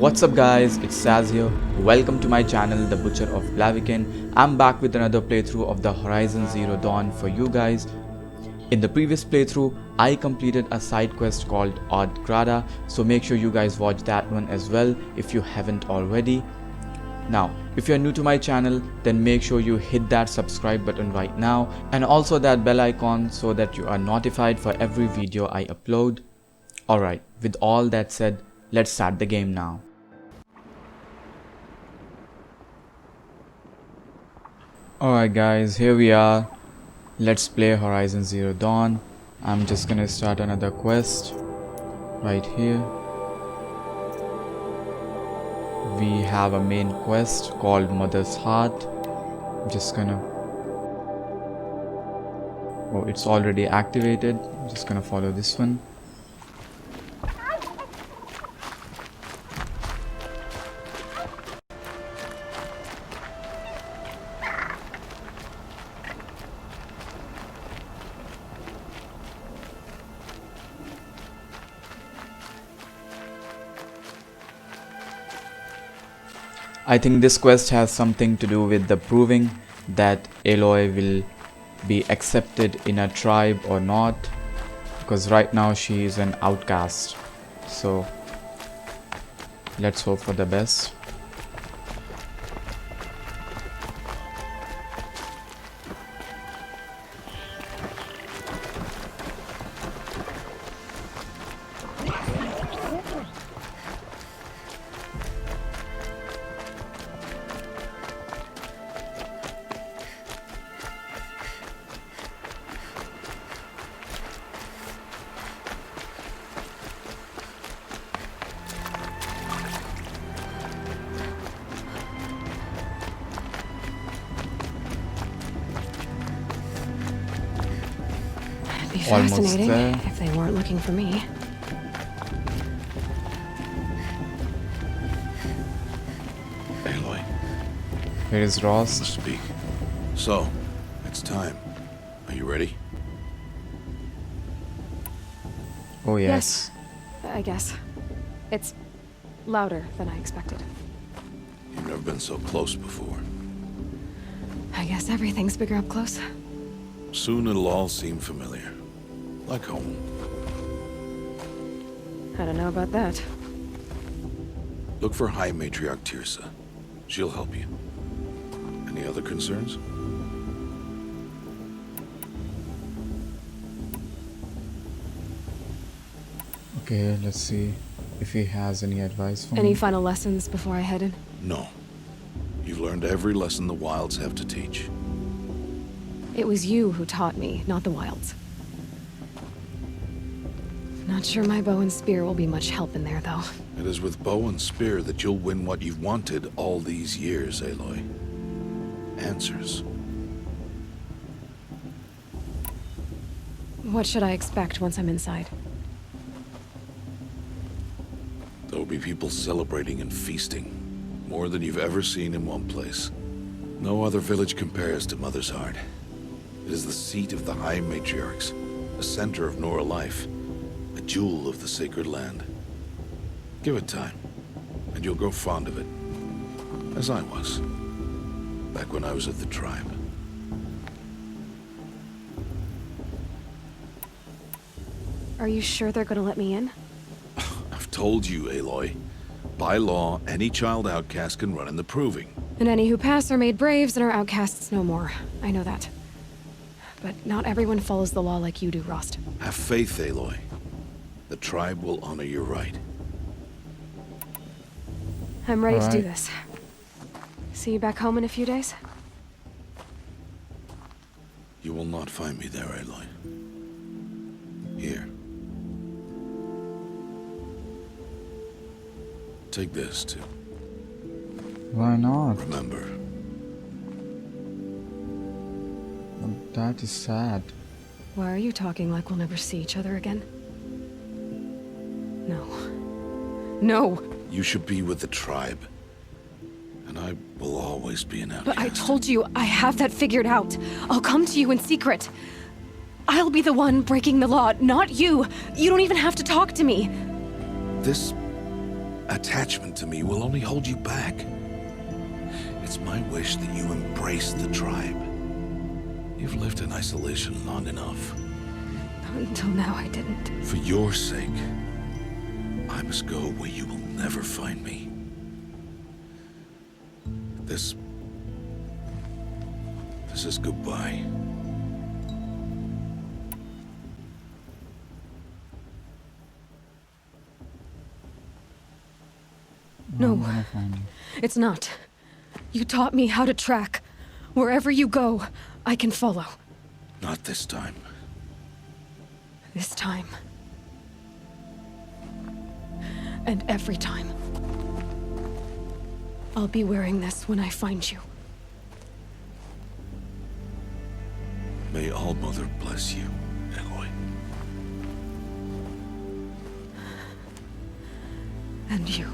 What's up guys, it's Tazz here. Welcome to my channel, The Butcher of Blaviken. I'm back with another playthrough of the Horizon Zero Dawn for you guys. In the previous playthrough, I completed a side quest called Odd Grada, so make sure you guys watch that one as well if you haven't already. Now, if you're new to my channel, then make sure you hit that subscribe button right now and also that bell icon so that you are notified for every video I upload. Alright, with all that said, let's start the game now. Alright guys, here we are. Let's play Horizon Zero Dawn. I'm just gonna start another quest right here. We have a main quest called Mother's Heart. I'm just gonna... Oh, it's already activated. I'm just gonna follow this one. I think this quest has something to do with the proving that Aloy will be accepted in a tribe or not, because right now she is an outcast. So let's hope for the best. Almost fascinating there. If they weren't looking for me. Aloy. Here is Ross. Let's speak. So, it's time. Are you ready? Oh yes. I guess. It's louder than I expected. You've never been so close before. I guess everything's bigger up close. Soon it'll all seem familiar. Like home. I don't know about that. Look for High Matriarch Tirsa. She'll help you. Any other concerns? Okay, let's see if he has any advice for me. Any final lessons before I head in? No. You've learned every lesson the Wilds have to teach. It was you who taught me, not the Wilds. Not sure my bow and spear will be much help in there, though. It is with bow and spear that you'll win what you've wanted all these years, Aloy. Answers. What should I expect once I'm inside? There will be people celebrating and feasting. More than you've ever seen in one place. No other village compares to Mother's Heart. It is the seat of the High Matriarchs, a center of Nora life, a jewel of the sacred land. Give it time, and you'll grow fond of it. As I was, back when I was at the tribe. Are you sure they're gonna let me in? I've told you, Aloy. By law, any child outcast can run in the proving. And any who pass are made braves and are outcasts no more. I know that. But not everyone follows the law like you do, Rost. Have faith, Aloy. The tribe will honor your right. I'm ready to do this. See you back home in a few days? You will not find me there, Aloy. Here. Take this, too. Why not? Remember. That is sad. Why are you talking like we'll never see each other again? No. No! You should be with the tribe. And I will always be an outcast. But I told you, I have that figured out. I'll come to you in secret. I'll be the one breaking the law, not you. You don't even have to talk to me. This attachment to me will only hold you back. It's my wish that you embrace the tribe. You've lived in isolation long enough. Until now, I didn't. For your sake, I must go where you will never find me. This is goodbye. No, it's not. You taught me how to track. Wherever you go, I can follow. Not this time. This time. And every time. I'll be wearing this when I find you. May All Mother bless you, Aloy. And you.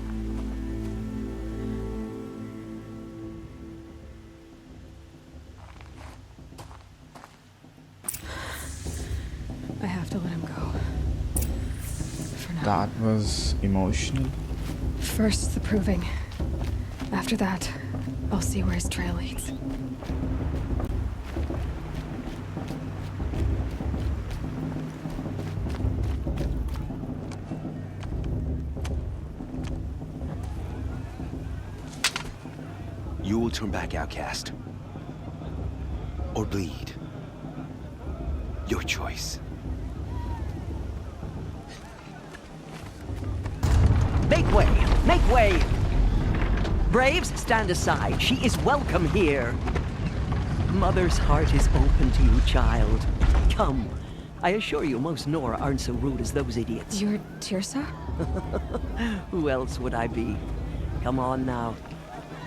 I have to let him go. For now. That was emotional. First, the proving. After that, I'll see where his trail leads. You will turn back, outcast. Or bleed. Your choice. Make way! Make way! Braves, stand aside. She is welcome here. Mother's heart is open to you, child. Come. I assure you, most Nora aren't so rude as those idiots. You're Tirsa? Who else would I be? Come on now.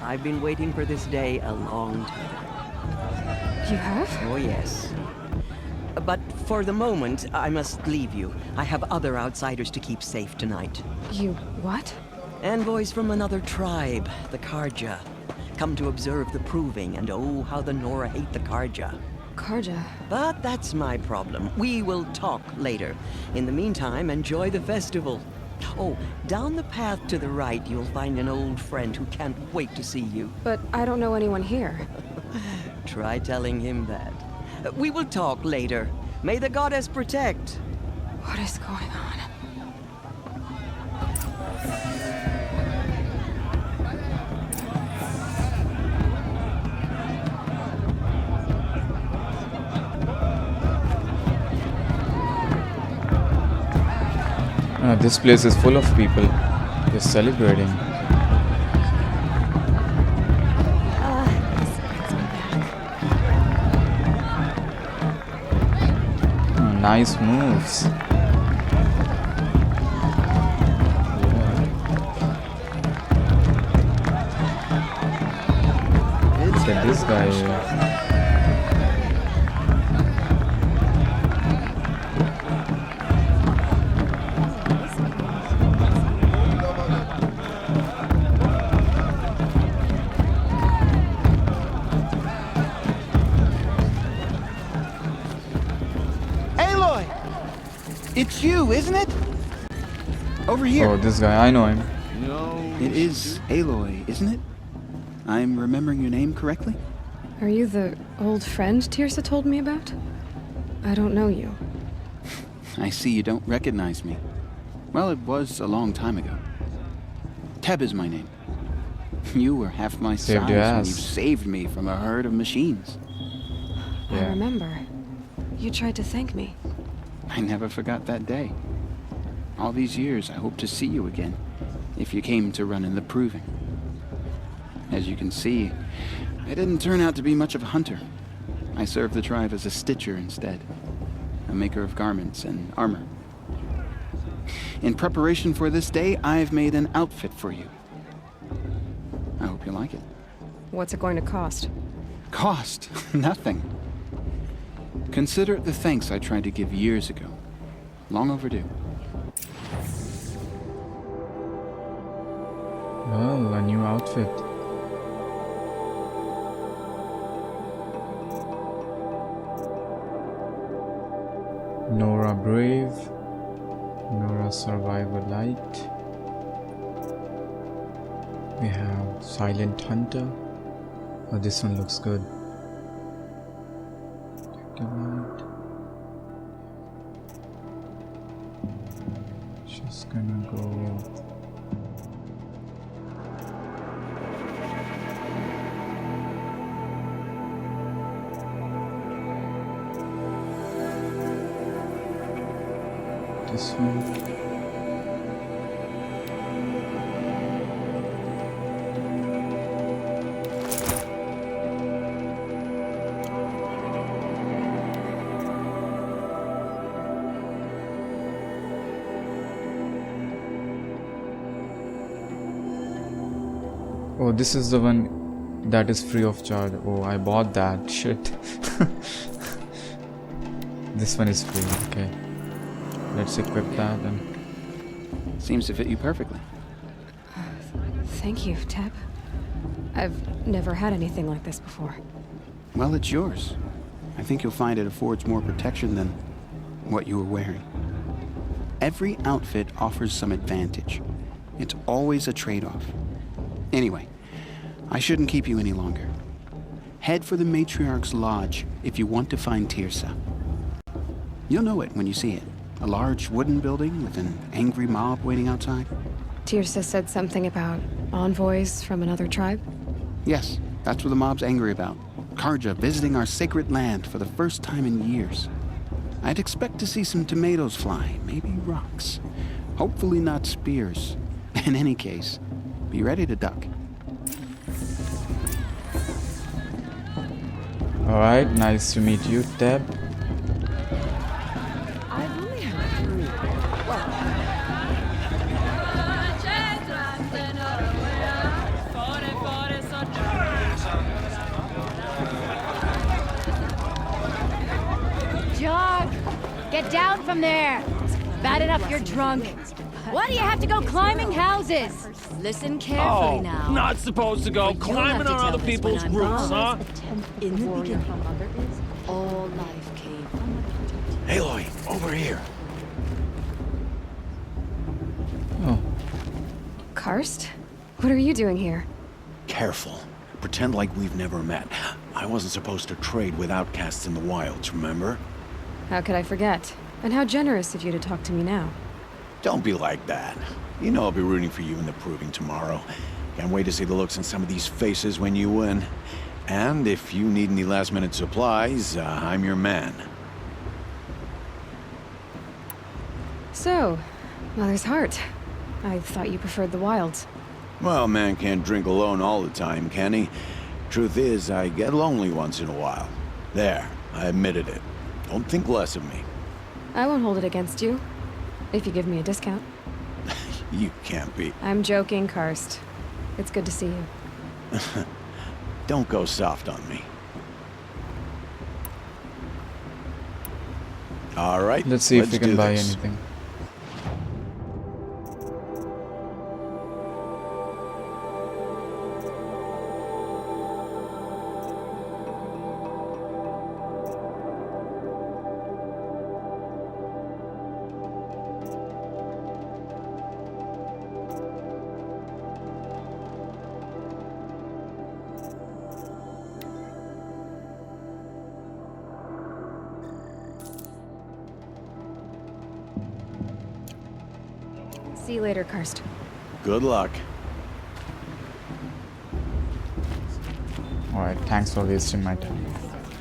I've been waiting for this day a long time. You have? Oh, yes. But for the moment, I must leave you. I have other outsiders to keep safe tonight. You what? Envoys from another tribe, the Karja. Come to observe the proving, and oh, how the Nora hate the Karja. Karja? But that's my problem. We will talk later. In the meantime, enjoy the festival. Oh, down the path to the right, you'll find an old friend who can't wait to see you. But I don't know anyone here. Try telling him that. We will talk later. May the goddess protect. What is going on? This place is full of people. They're celebrating. Nice moves. Look at this guy here. It's you, isn't it? Over here. Oh, this guy, I know him. It is Aloy, isn't it? I'm remembering your name correctly? Are you the old friend Tirsa told me about? I don't know you. I see you don't recognize me. Well, it was a long time ago. Teb is my name. You were half my Saved size your when ass. you saved me from a herd of machines. I Yeah. remember. You tried to thank me. I never forgot that day. All these years, I hope to see you again, if you came to run in the proving. As you can see, I didn't turn out to be much of a hunter. I served the tribe as a stitcher instead, a maker of garments and armor. In preparation for this day, I've made an outfit for you. I hope you like it. What's it going to cost? Cost? Nothing. Consider it the thanks I tried to give years ago. Long overdue. Well, a new outfit. Nora Brave. Nora Survivor Light. We have Silent Hunter. Oh, this one looks good. Gigabyte. Just gonna go with this one. Oh, this is the one that is free of charge. Oh, I bought that. Shit. This one is free. Okay. Let's equip that and... Seems to fit you perfectly. Thank you, Teb. I've never had anything like this before. Well, it's yours. I think you'll find it affords more protection than what you were wearing. Every outfit offers some advantage. It's always a trade-off. Anyway, I shouldn't keep you any longer. Head for the Matriarch's Lodge if you want to find Tirsa. You'll know it when you see it. A large wooden building with an angry mob waiting outside. Tirsa said something about envoys from another tribe? Yes, that's what the mob's angry about. Karja visiting our sacred land for the first time in years. I'd expect to see some tomatoes fly, maybe rocks. Hopefully not spears. In any case, be ready to duck. Alright, nice to meet you, Teb. I've only had 3. Jog! Get down from there! Bad enough you're drunk. Why do you have to go climbing houses? Listen carefully now. Not supposed to go climbing on other people's roofs, huh? In the beginning, all life came from Aloy, over here. Oh, Karst? What are you doing here? Careful. Pretend like we've never met. I wasn't supposed to trade with outcasts in the wilds, remember? How could I forget? And how generous of you to talk to me now. Don't be like that. You know I'll be rooting for you in the proving tomorrow. Can't wait to see the looks on some of these faces when you win. And if you need any last-minute supplies, I'm your man. So, Mother's Heart. I thought you preferred the wilds. Well, man can't drink alone all the time, can he? Truth is, I get lonely once in a while. There, I admitted it. Don't think less of me. I won't hold it against you. If you give me a discount. You can't be. I'm joking, Karst. It's good to see you. Don't go soft on me. All right. let's see if we can do buy this. anything. See you later, Karst. Good luck. Alright, thanks for wasting my time.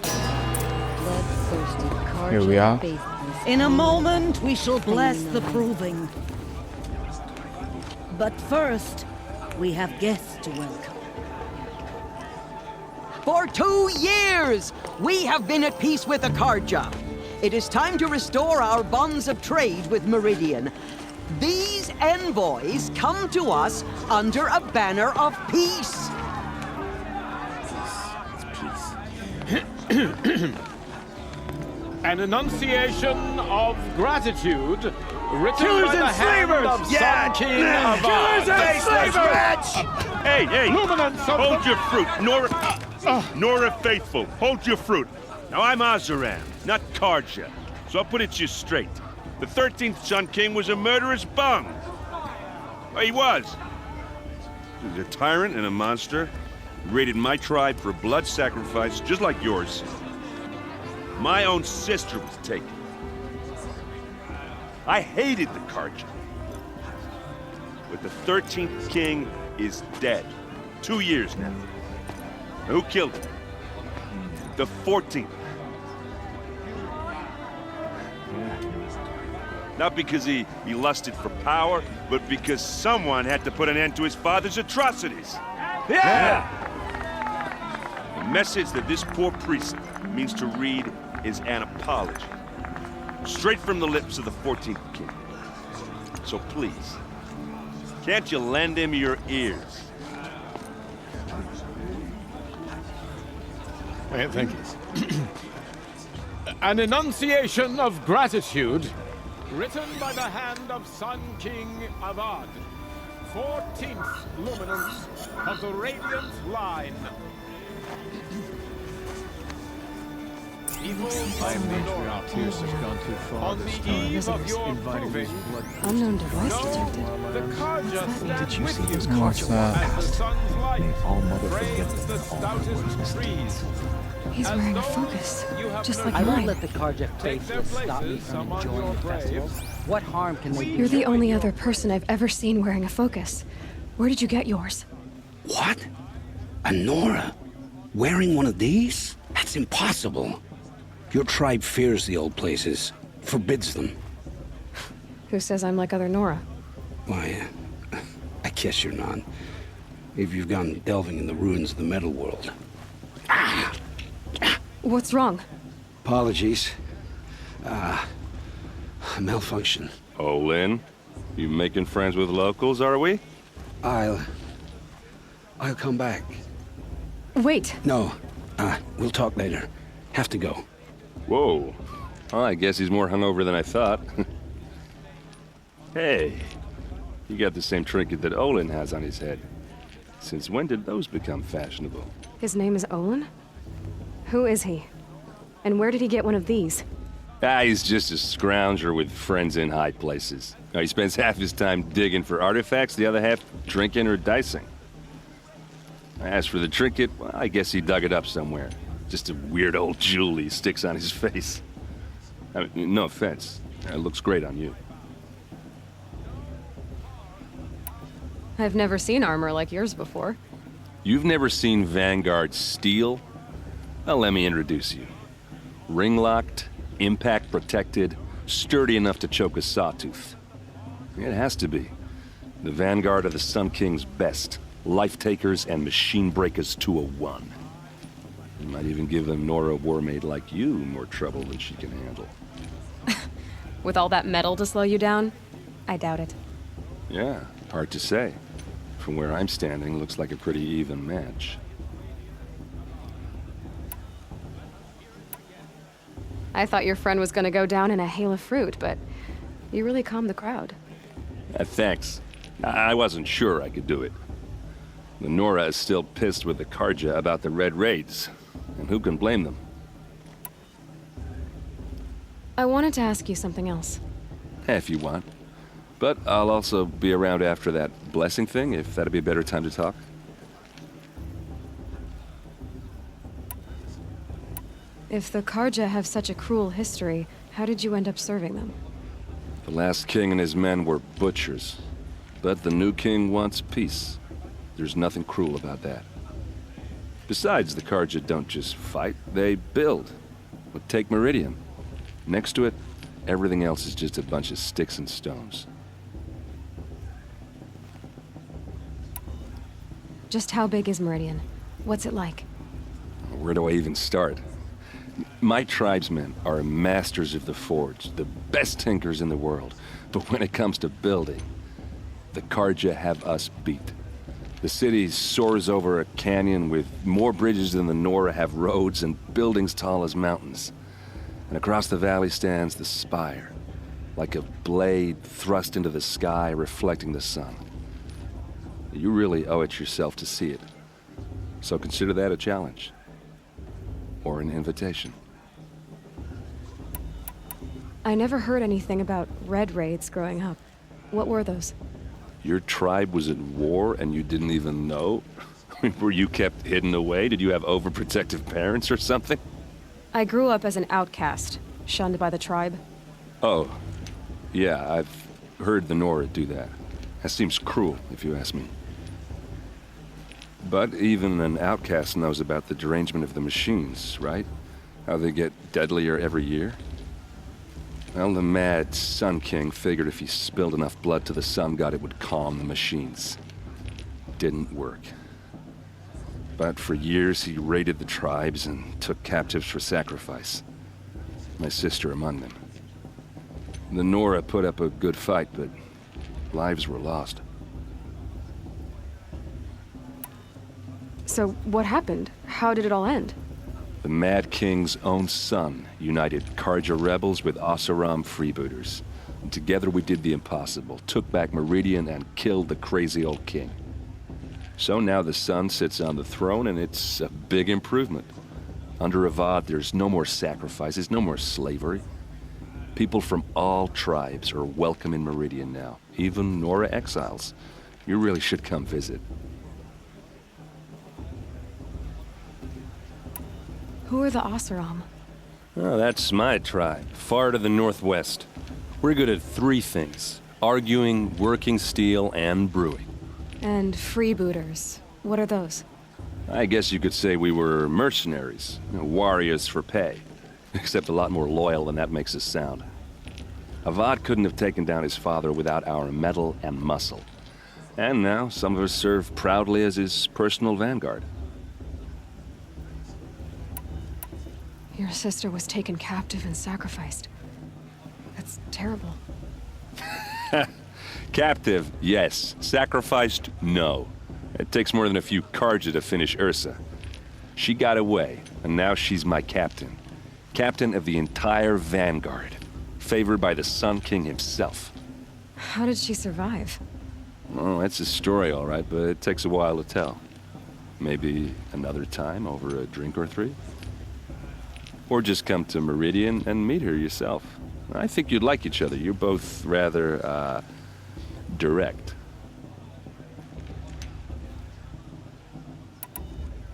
bloodthirsty Karja Here we are. faithless. In a moment, we shall bless the proving. But first, we have guests to welcome. For 2 years, we have been at peace with the Karja. It is time to restore our bonds of trade with Meridian. These envoys come to us under a banner of peace. An enunciation of gratitude written by the hand of Sun King of Hey, Luminance of hold the- your fruit. Nora Faithful, hold your fruit. Now, I'm Azaran, not Karja, so I'll put it to you straight. The 13th Sun King was a murderous bum. Well, he was. He's a tyrant and a monster. He raided my tribe for a blood sacrifice, just like yours. My own sister was taken. I hated the Karja. But the 13th king is dead. 2 years now. Who killed him? The 14th. Not because he lusted for power, but because someone had to put an end to his father's atrocities. Yeah! The message that this poor priest means to read is an apology. Straight from the lips of the 14th king. So please, can't you lend him your ears? Thank you. An enunciation of gratitude, written by the hand of Sun King Avad, 14th luminance of the Radiant Line. I am Pierce has gone too far this time. Unknown device detected. The Karja stand with you. What's that? The sun's light frames the stoutest trees. He's wearing a focus, just like I won't mine. let the Karja faithless stop me from enjoying the festival. What harm can they do? You're the only other person I've ever seen wearing a focus. Where did you get yours? What? A Nora? Wearing one of these? That's impossible. Your tribe fears the old places, forbids them. Who says I'm like other Nora? Why, I guess you're not. If you've gone delving in the ruins of the metal world. What's wrong? Apologies. A malfunction. Oh, Lynn, you making friends with locals, are we? I'll come back. Wait. No, we'll talk later. Have to go. Whoa. Well, I guess he's more hungover than I thought. Hey, you got the same trinket that Olin has on his head. Since when did those become fashionable? His name is Olin? Who is he? And where did he get one of these? He's just a scrounger with friends in high places. He spends half his time digging for artifacts, the other half drinking or dicing. As for the trinket, well, I guess he dug it up somewhere. Just a weird old jewel he sticks on his face. I mean, no offense. It looks great on you. I've never seen armor like yours before. You've never seen Vanguard steel? Well, let me introduce you. Ring-locked, impact-protected, sturdy enough to choke a sawtooth. It has to be. The Vanguard of the Sun King's best. Life-takers and machine-breakers to a one. You might even give a Nora warmaid like you more trouble than she can handle. With all that metal to slow you down? I doubt it. Yeah, hard to say. From where I'm standing, looks like a pretty even match. I thought your friend was gonna go down in a hail of fruit, but you really calmed the crowd. Thanks. I wasn't sure I could do it. The Nora is still pissed with the Karja about the Red Raids, and who can blame them? I wanted to ask you something else. If you want. But I'll also be around after that blessing thing, if that'd be a better time to talk. If the Karja have such a cruel history, how did you end up serving them? The last king and his men were butchers. But the new king wants peace. There's nothing cruel about that. Besides, the Karja don't just fight, they build. But take Meridian. Next to it, everything else is just a bunch of sticks and stones. Just how big is Meridian? What's it like? Where do I even start? My tribesmen are masters of the forge, the best tinkers in the world. But when it comes to building, the Karja have us beat. The city soars over a canyon with more bridges than the Nora have roads and buildings tall as mountains. And across the valley stands the spire, like a blade thrust into the sky reflecting the sun. You really owe it yourself to see it. So consider that a challenge. Or an invitation. I never heard anything about Red Raids growing up. What were those? Your tribe was at war and you didn't even know? Were you kept hidden away? Did you have overprotective parents or something? I grew up as an outcast, shunned by the tribe. Oh, yeah, I've heard the Nora do that. That seems cruel, if you ask me. But even an outcast knows about the derangement of the machines, right? How they get deadlier every year? Well, the mad Sun King figured if he spilled enough blood to the Sun God, it would calm the machines. Didn't work. But for years, he raided the tribes and took captives for sacrifice. My sister among them. The Nora put up a good fight, but lives were lost. So, what happened? How did it all end? The Mad King's own son united Karja rebels with Oseram freebooters. And together we did the impossible, took back Meridian and killed the crazy old king. So now the son sits on the throne and it's a big improvement. Under Avad, there's no more sacrifices, no more slavery. People from all tribes are welcome in Meridian now, even Nora exiles. You really should come visit. Who are the Oseram? Oh, that's my tribe, far to the northwest. We're good at three things: arguing, working steel, and brewing. And freebooters. What are those? I guess you could say we were mercenaries, warriors for pay. Except a lot more loyal than that makes us sound. Avad couldn't have taken down his father without our metal and muscle. And now some of us serve proudly as his personal vanguard. Your sister was taken captive and sacrificed. That's terrible. Captive, yes. Sacrificed, no. It takes more than a few Karja to finish Ursa. She got away, and now she's my captain. Captain of the entire vanguard. Favored by the Sun King himself. How did she survive? Oh, that's a story, all right, but it takes a while to tell. Maybe another time over a drink or three? Or just come to Meridian and meet her yourself. I think you'd like each other. You're both rather, direct.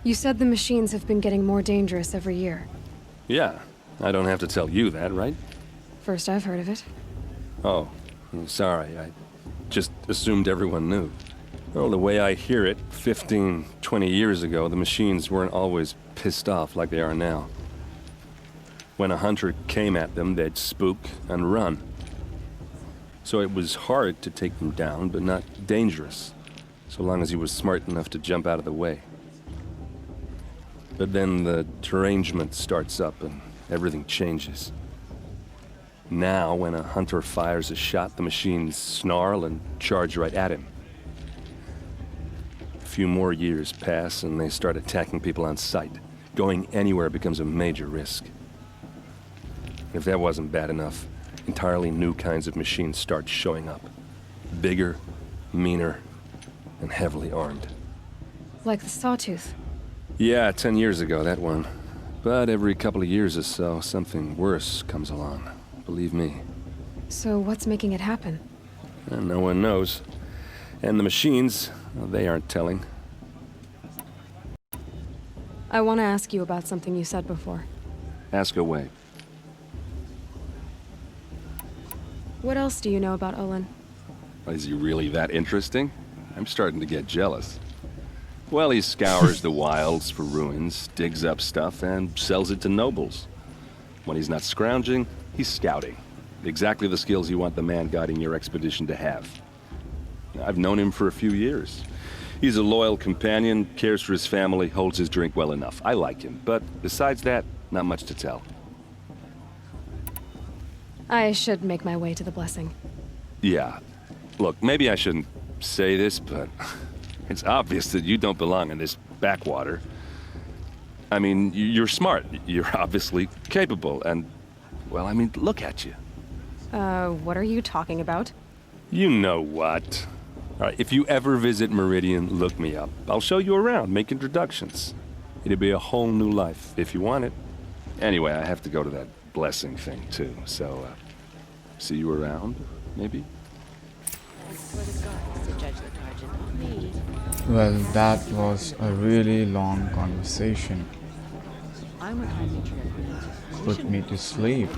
You said the machines have been getting more dangerous every year. Yeah, I don't have to tell you that, right? First I've heard of it. Oh, sorry. I just assumed everyone knew. Well, the way I hear it, 15, 20 years ago, the machines weren't always pissed off like they are now. When a hunter came at them, they'd spook and run. So it was hard to take them down, but not dangerous, so long as he was smart enough to jump out of the way. But then the derangement starts up and everything changes. Now, when a hunter fires a shot, the machines snarl and charge right at him. A few more years pass and they start attacking people on sight. Going anywhere becomes a major risk. If that wasn't bad enough, entirely new kinds of machines start showing up. Bigger, meaner, and heavily armed. Like the Sawtooth. Yeah, 10 years ago, that one. But every couple of years or so, something worse comes along. Believe me. So what's making it happen? And no one knows. And the machines, well, they aren't telling. I want to ask you about something you said before. Ask away. What else do you know about Olin? Is he really that interesting? I'm starting to get jealous. Well, he scours the wilds for ruins, digs up stuff, and sells it to nobles. When he's not scrounging, he's scouting. Exactly the skills you want the man guiding your expedition to have. I've known him for a few years. He's a loyal companion, cares for his family, holds his drink well enough. I like him, but besides that, not much to tell. I should make my way to the blessing. Yeah. Look, maybe I shouldn't say this, but it's obvious that you don't belong in this backwater. I mean, you're smart. You're obviously capable, and, well, I mean, look at you. What are you talking about? You know what. All right, if you ever visit Meridian, look me up. I'll show you around, make introductions. It'll be a whole new life, if you want it. Anyway, I have to go to that blessing thing, too, so, see you around, maybe? Well, that was a really long conversation. Put me to sleep.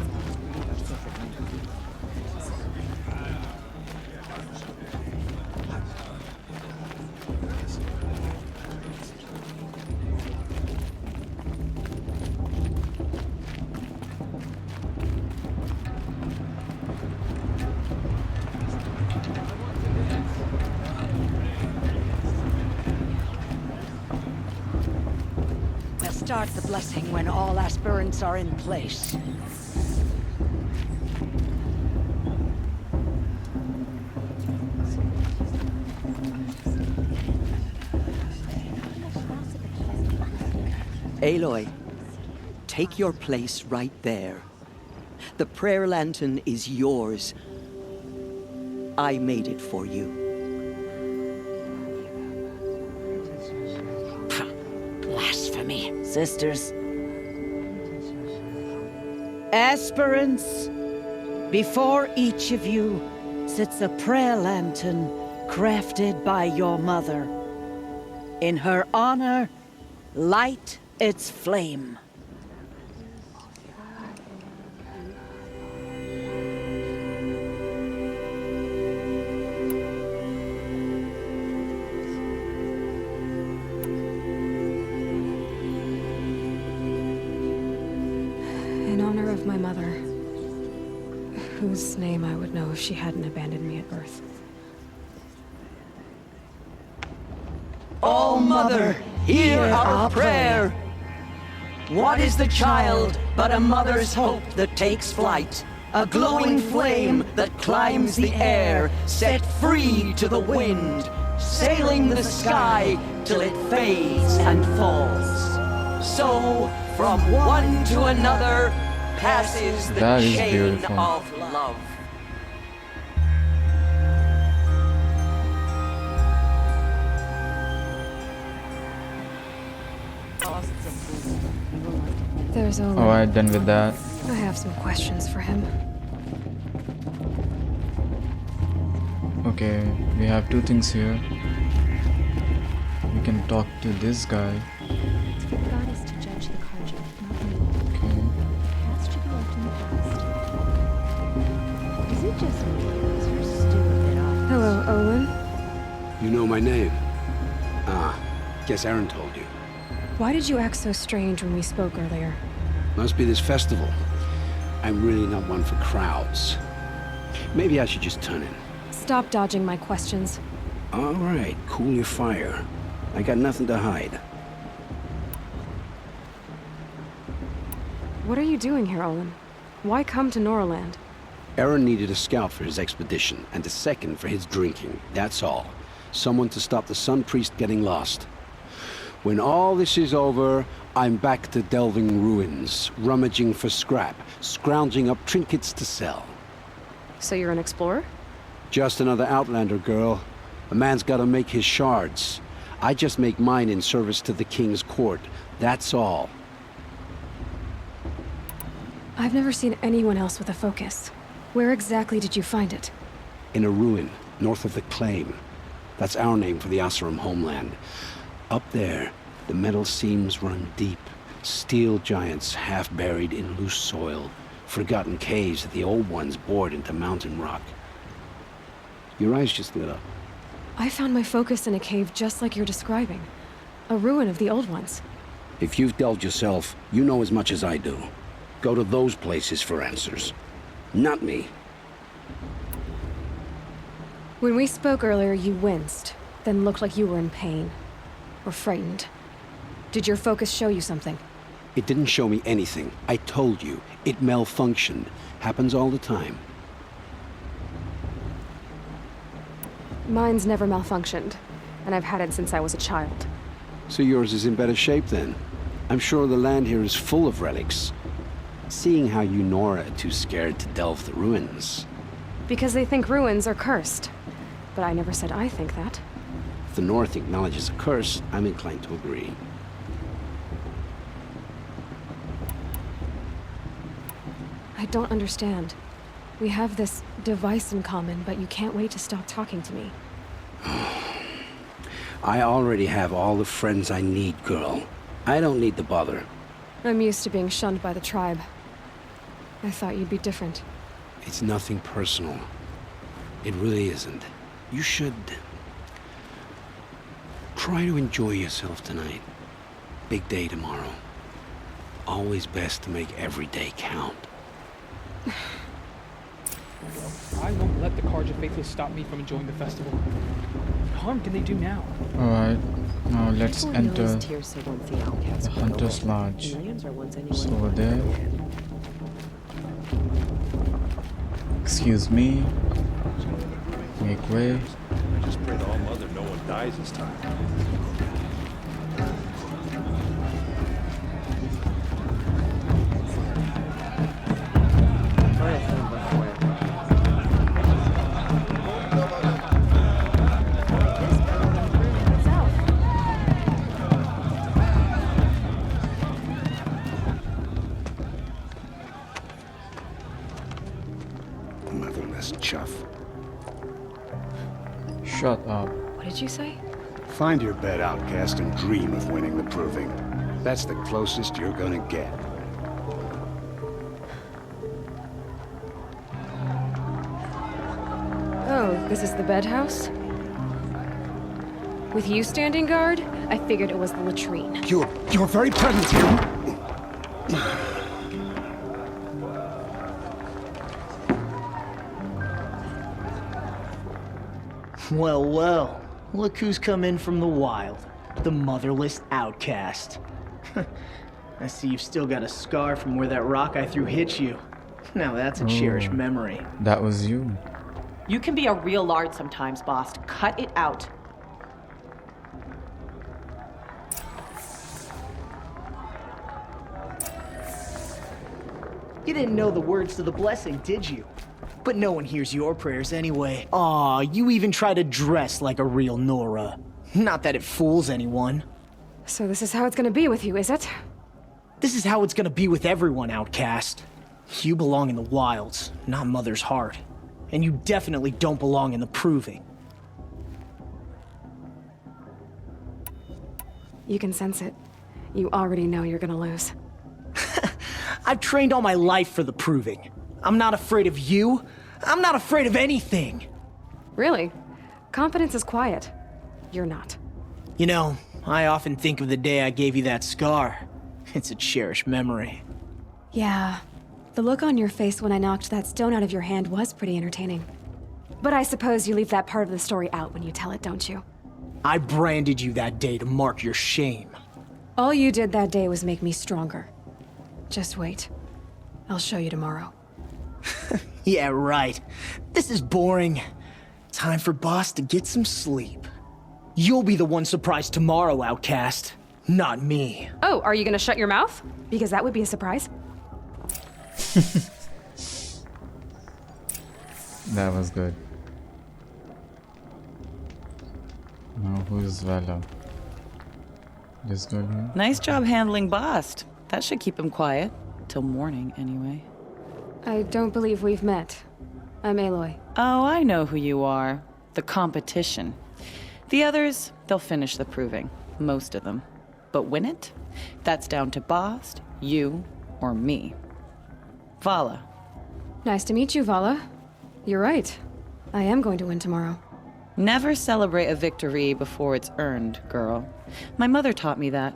Start the blessing when all aspirants are in place. Aloy, take your place right there. The prayer lantern is yours. I made it for you. Blasphemy, sisters. Aspirants, before each of you sits a prayer lantern crafted by your mother. In her honor, light its flame. In honor of my mother, whose name I would know if she hadn't abandoned me at birth. All Mother, hear our prayer. What is the child but a mother's hope that takes flight? A glowing flame that climbs the air, set free to the wind, sailing the sky till it fades and falls. So, from one to another, passes the That is chain beautiful. of love. There's Aloy. Alright, done with that. I have some questions for him. Okay, we have two things here. We can talk to this guy. God is to judge the Karja, not me. Okay. Past should be left in the past. Is it just me, or is her stew a bit off? Hello, Olin. You know my name? Ah, guess Aaron told you. Why did you act so strange when we spoke earlier? Must be this festival. I'm really not one for crowds. Maybe I should just turn in. Stop dodging my questions. All right, cool your fire. I got nothing to hide. What are you doing here, Olin? Why come to Norland? Aaron needed a scout for his expedition, and a second for his drinking. That's all. Someone to stop the Sun Priest getting lost. When all this is over, I'm back to delving ruins, rummaging for scrap, scrounging up trinkets to sell. So you're an explorer? Just another Outlander, girl. A man's gotta make his shards. I just make mine in service to the King's court. That's all. I've never seen anyone else with a focus. Where exactly did you find it? In a ruin, north of the Claim. That's our name for the Oseram homeland. Up there, the metal seams run deep. Steel giants half buried in loose soil. Forgotten caves that the old ones bored into mountain rock. Your eyes just lit up. I found my focus in a cave just like you're describing. A ruin of the old ones. If you've delved yourself, you know as much as I do. Go to those places for answers. Not me. When we spoke earlier, you winced, then looked like you were in pain. Or frightened. Did your focus show you something? It didn't show me anything. I told you. It malfunctioned. Happens all the time. Mine's never malfunctioned, and I've had it since I was a child. So yours is in better shape then. I'm sure the land here is full of relics. Seeing how you Nora are too scared to delve the ruins. Because they think ruins are cursed. But I never said I think that. If the North acknowledges a curse, I'm inclined to agree. I don't understand. We have this device in common, but you can't wait to stop talking to me. I already have all the friends I need, girl. I don't need the bother. I'm used to being shunned by the tribe. I thought you'd be different. It's nothing personal. It really isn't. You should... try to enjoy yourself tonight. Big day tomorrow. Always best to make every day count. I won't let the Carja Faithless stop me from enjoying the festival. What harm can they do now? Alright, now let's enter the Hunter's Lodge. It's over there. Excuse me. Make way. I just pray to All Mother no one dies this time. Motherless chuff. Shut up. What did you say? Find your bed, outcast, and dream of winning the proving. That's the closest you're gonna get. Oh, this is the bedhouse? With you standing guard, I figured it was the latrine. Your very presence here... Well, well. Look who's come in from the wild. The motherless outcast. I see you've still got a scar from where that rock I threw hit you. Now that's a cherished memory. That was you. You can be a real lard sometimes, boss. Cut it out. You didn't know the words to the blessing, did you? But no one hears your prayers anyway. Aw, you even try to dress like a real Nora. Not that it fools anyone. So this is how it's gonna be with you, is it? This is how it's gonna be with everyone, outcast. You belong in the wilds, not Mother's heart. And you definitely don't belong in the proving. You can sense it. You already know you're gonna lose. I've trained all my life for the proving. I'm not afraid of you. I'm not afraid of anything. Really? Confidence is quiet. You're not. You know, I often think of the day I gave you that scar. It's a cherished memory. Yeah. The look on your face when I knocked that stone out of your hand was pretty entertaining. But I suppose you leave that part of the story out when you tell it, don't you? I branded you that day to mark your shame. All you did that day was make me stronger. Just wait. I'll show you tomorrow. Yeah, right. This is boring. Time for Boss to get some sleep. You'll be the one surprised tomorrow, outcast. Not me. Oh, are you gonna shut your mouth? Because that would be a surprise. That was good. Now who's Vela? This girl here? Nice job handling Bast. That should keep him quiet. Till morning, anyway. I don't believe we've met. I'm Aloy. Oh, I know who you are. The competition. The others, they'll finish the proving. Most of them. But win it? That's down to Bast, you, or me. Vala. Nice to meet you, Vala. You're right. I am going to win tomorrow. Never celebrate a victory before it's earned, girl. My mother taught me that.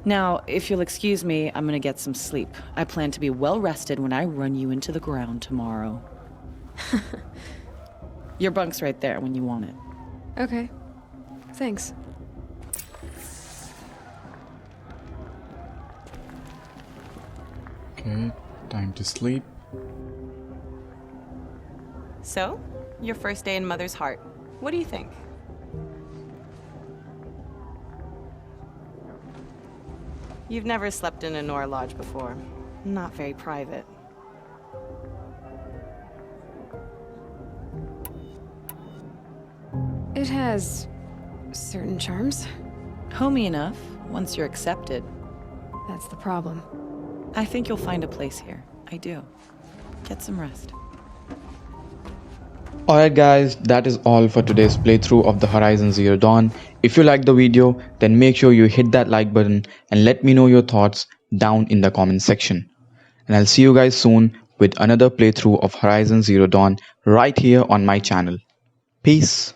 Now, if you'll excuse me, I'm gonna get some sleep. I plan to be well rested when I run you into the ground tomorrow. Your bunk's right there when you want it. Okay. Thanks. Okay, time to sleep. So, your first day in Mother's heart. What do you think? You've never slept in a Nora lodge before. Not very private. It has certain charms. Homey enough, once you're accepted. That's the problem. I think you'll find a place here. I do. Get some rest. Alright guys, that is all for today's playthrough of the Horizon Zero Dawn. If you liked the video, then make sure you hit that like button and let me know your thoughts down in the comment section. And I'll see you guys soon with another playthrough of Horizon Zero Dawn right here on my channel. Peace.